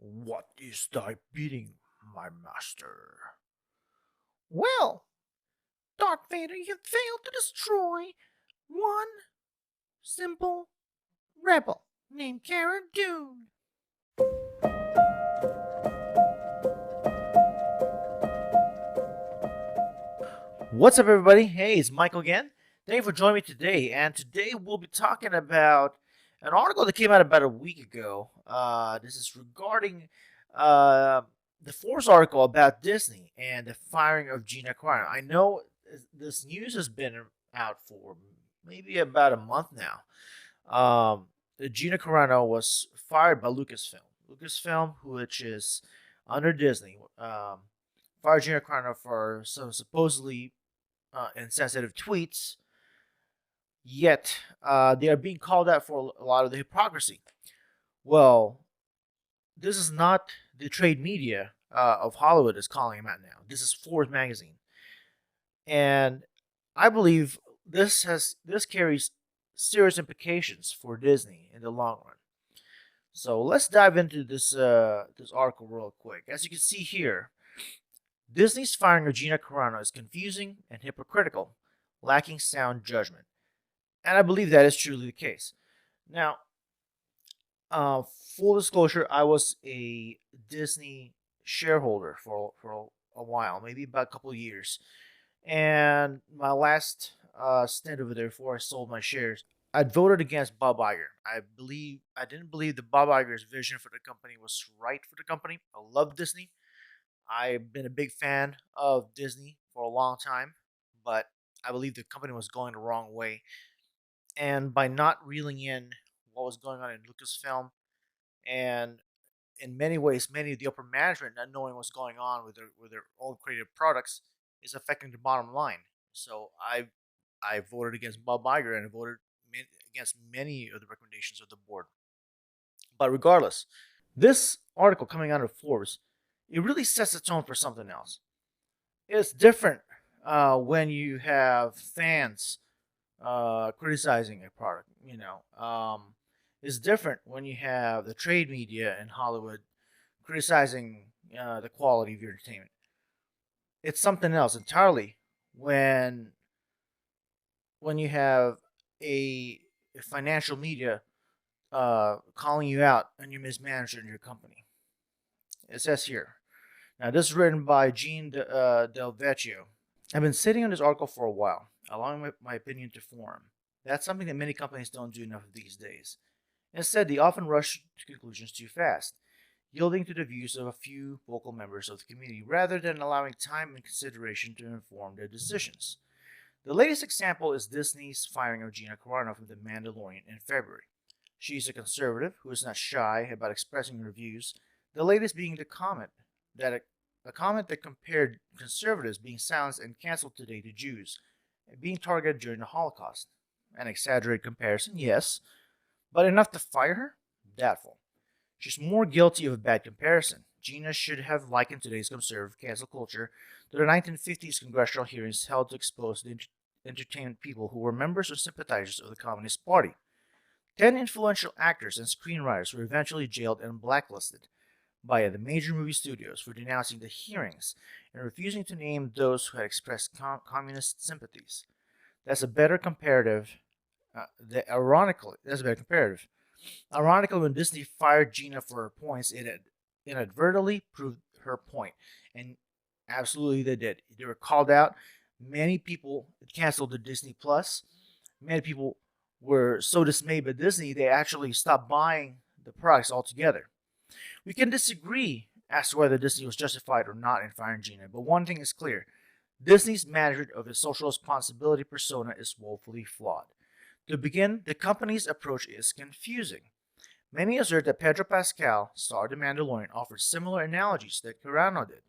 What is thy bidding, my master? Well, Darth Vader, you failed to destroy one simple rebel named Cara Dune. What's up, everybody? Hey, it's Michael again. Thank you for joining me today. And today we'll be talking about an article that came out about a week ago. This is regarding uh, the Forbes article about Disney and the firing of Gina Carano. I know this news has been out for maybe about a month now. Gina Carano was fired by Lucasfilm. Lucasfilm, which is under Disney, fired Gina Carano for some supposedly insensitive tweets. Yet they are being called out for a lot of the hypocrisy. Well, this is not the trade media of Hollywood is calling him out now. This is Forbes magazine, and I believe this carries serious implications for Disney in the long run. So let's dive into this article real quick. As you can see here, Disney's firing of Gina Carano is confusing and hypocritical, lacking sound judgment, and I believe that is truly the case. Now, full disclosure, I was a Disney shareholder for a while, maybe about a couple of years, and my last stint over there before I sold my shares, I'd voted against Bob Iger. I didn't believe that Bob Iger's vision for the company was right for the company. I love Disney. I've been a big fan of Disney for a long time, but I believe the company was going the wrong way. And by not reeling in what was going on in Lucasfilm, and in many ways, many of the upper management not knowing what's going on with their own creative products is affecting the bottom line. So I voted against Bob Iger and I voted against many of the recommendations of the board. But regardless, this article coming out of Forbes, it really sets the tone for something else. It's different when you have fans criticizing a product. It's different when you have the trade media in Hollywood criticizing the quality of your entertainment. It's something else entirely when you have a financial media calling you out on your mismanagement in your company. It says here. Now, this is written by Gene Del Vecchio. I've been sitting on this article for a while, allowing my opinion to form. That's something that many companies don't do enough of these days. Instead, they often rush to conclusions too fast, yielding to the views of a few vocal members of the community rather than allowing time and consideration to inform their decisions. The latest example is Disney's firing of Gina Carano from The Mandalorian in February. She's a conservative who is not shy about expressing her views, the latest being the comment that a comment that compared conservatives being silenced and canceled today to Jews being targeted during the Holocaust. An exaggerated comparison, yes, but enough to fire her? Doubtful. She's more guilty of a bad comparison. Gina should have likened today's conservative cancel culture to the 1950s congressional hearings held to expose the entertainment people who were members or sympathizers of the Communist Party. 10 influential actors and screenwriters were eventually jailed and blacklisted by the major movie studios for denouncing the hearings and refusing to name those who had expressed communist sympathies. That's a better comparative. That's a better comparative. Ironically, when Disney fired Gina for her points, it had inadvertently proved her point, and absolutely they did. They were called out. Many people canceled the Disney Plus. Many people were so dismayed by Disney they actually stopped buying the products altogether. We can disagree as to whether Disney was justified or not in firing Gina, but one thing is clear. Disney's management of its social responsibility persona is woefully flawed. To begin, the company's approach is confusing. Many assert that Pedro Pascal, star of The Mandalorian, offered similar analogies that Carano did,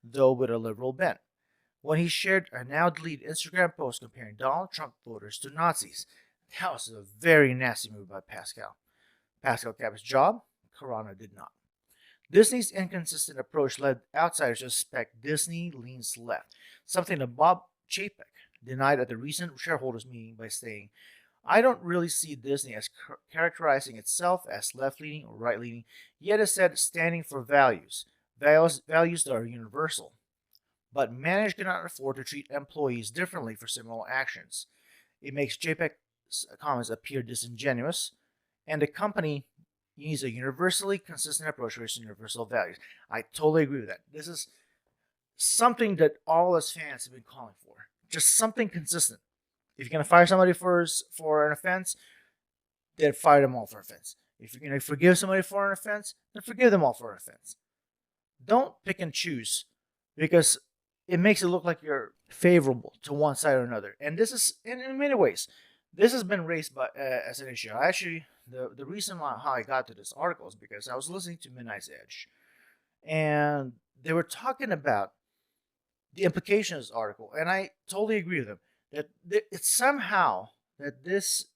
though with a liberal bent, when he shared a now deleted Instagram post comparing Donald Trump voters to Nazis. That was a very nasty move by Pascal. Pascal kept his job, Carano did not. Disney's inconsistent approach led outsiders to suspect Disney leans left, something that Bob Chapek denied at the recent shareholders meeting by saying, I don't really see Disney as characterizing itself as left leaning or right leaning, yet instead standing for values that are universal. But management cannot afford to treat employees differently for similar actions. It makes Chapek's comments appear disingenuous, and the company needs a universally consistent approach to its universal values. I totally agree with that. This is something that all us fans have been calling for. Just something consistent. If you're gonna fire somebody for an offense, then fire them all for offense. If you're gonna forgive somebody for an offense, then forgive them all for an offense. Don't pick and choose because it makes it look like you're favorable to one side or another. And this is, in many ways, this has been raised by as an issue. The reason how I got to this article is because I was listening to Midnight's Edge, and they were talking about the implications of this article, and I totally agree with them that it's somehow that this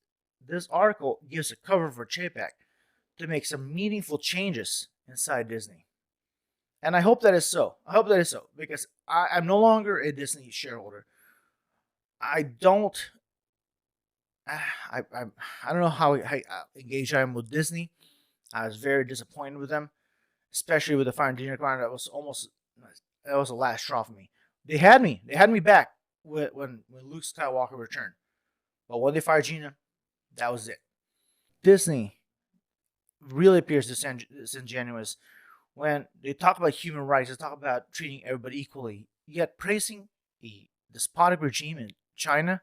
article gives a cover for Chapek to make some meaningful changes inside Disney. And I hope that is so. I hope that is so because I'm no longer a Disney shareholder. I don't. I don't know how engaged I am with Disney. I was very disappointed with them, especially with the fire Gina Carano. That was the last straw for me. They had me. They had me back when Luke Skywalker returned. But when they fired Gina, that was it. Disney really appears disingenuous when they talk about human rights. They talk about treating everybody equally, yet praising a despotic regime in China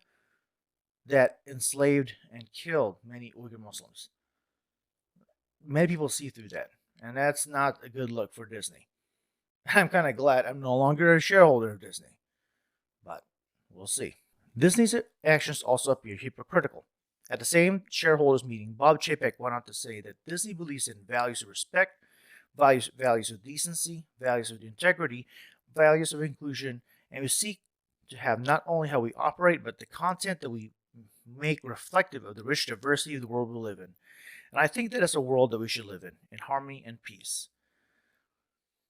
that enslaved and killed many Uyghur Muslims. Many people see through that, and that's not a good look for Disney. I'm kind of glad I'm no longer a shareholder of Disney, but we'll see. Disney's actions also appear hypocritical. At the same shareholders meeting, Bob Chapek went on to say that Disney believes in values of respect, values of decency, values of integrity, values of inclusion, and we seek to have not only how we operate, but the content that we make reflective of the rich diversity of the world we live in. And I think that is a world that we should live in harmony and peace.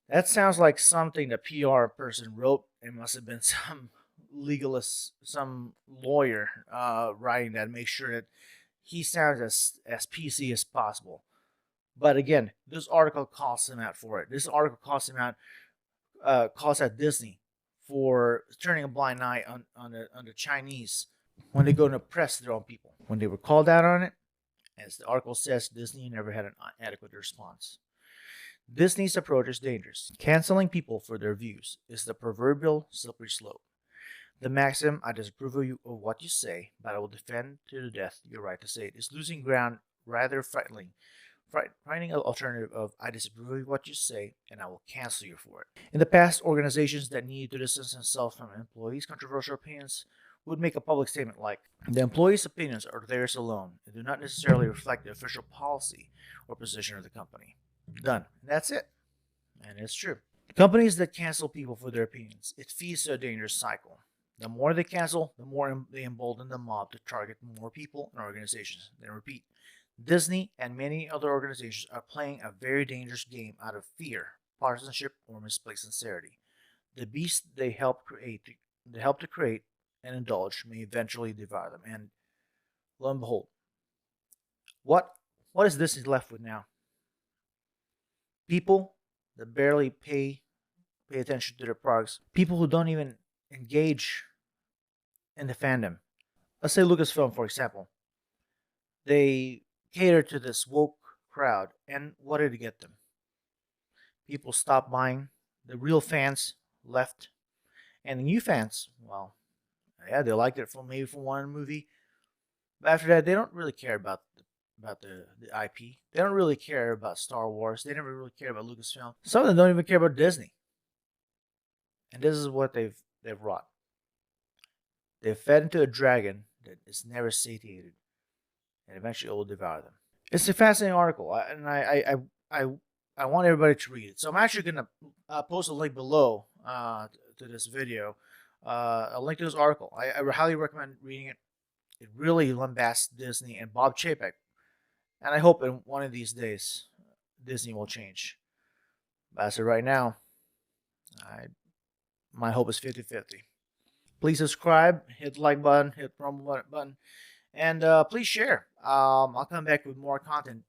That sounds like something the PR person wrote. It must have been some legalist, some lawyer writing that, make sure that he sounds as PC as possible. But again, this article calls him out for it. This article calls him out, calls out Disney for turning a blind eye on the Chinese when they go to oppress their own people. When they were called out on it, as the article says, Disney never had an adequate response. Disney's approach is dangerous. Canceling people for their views is the proverbial slippery slope. The maxim, I disapprove of what you say, but I will defend to the death your right to say it, is losing ground rather frightening. Finding an alternative of I disapprove of what you say and I will cancel you for it. In the past, organizations that needed to distance themselves from employees' controversial opinions would make a public statement like, the employees' opinions are theirs alone and do not necessarily reflect the official policy or position of the company. Done. That's it. And it's true. Companies that cancel people for their opinions, it feeds a dangerous cycle. The more they cancel, the more they embolden the mob to target more people and organizations. Then repeat, Disney and many other organizations are playing a very dangerous game out of fear, partisanship, or misplaced sincerity. The beast they help to create and indulge may eventually devour them. And lo and behold, what is Disney left with now? People that barely pay attention to their products. People who don't even engage in the fandom. Let's say Lucasfilm, for example. They cater to this woke crowd, and what did it get them? People stopped buying. The real fans left, and the new fans, well, yeah, they liked it from maybe from one movie, but after that, they don't really care about the IP. They don't really care about Star Wars. They never really care about Lucasfilm. Some of them don't even care about Disney. And this is what they've wrought. They've fed into a dragon that is never satiated, and eventually it will devour them. It's a fascinating article, and I want everybody to read it. So I'm actually going to post a link below to this video, a link to this article. I highly recommend reading it. It really lambasts Disney and Bob Chapek, and I hope in one of these days Disney will change. But as of right now, my hope is 50-50. Please subscribe, hit the like button, hit the rumble button, And please share. I'll come back with more content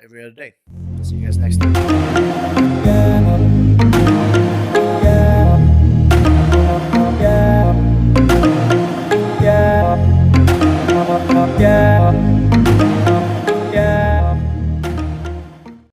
every other day. See you guys next time.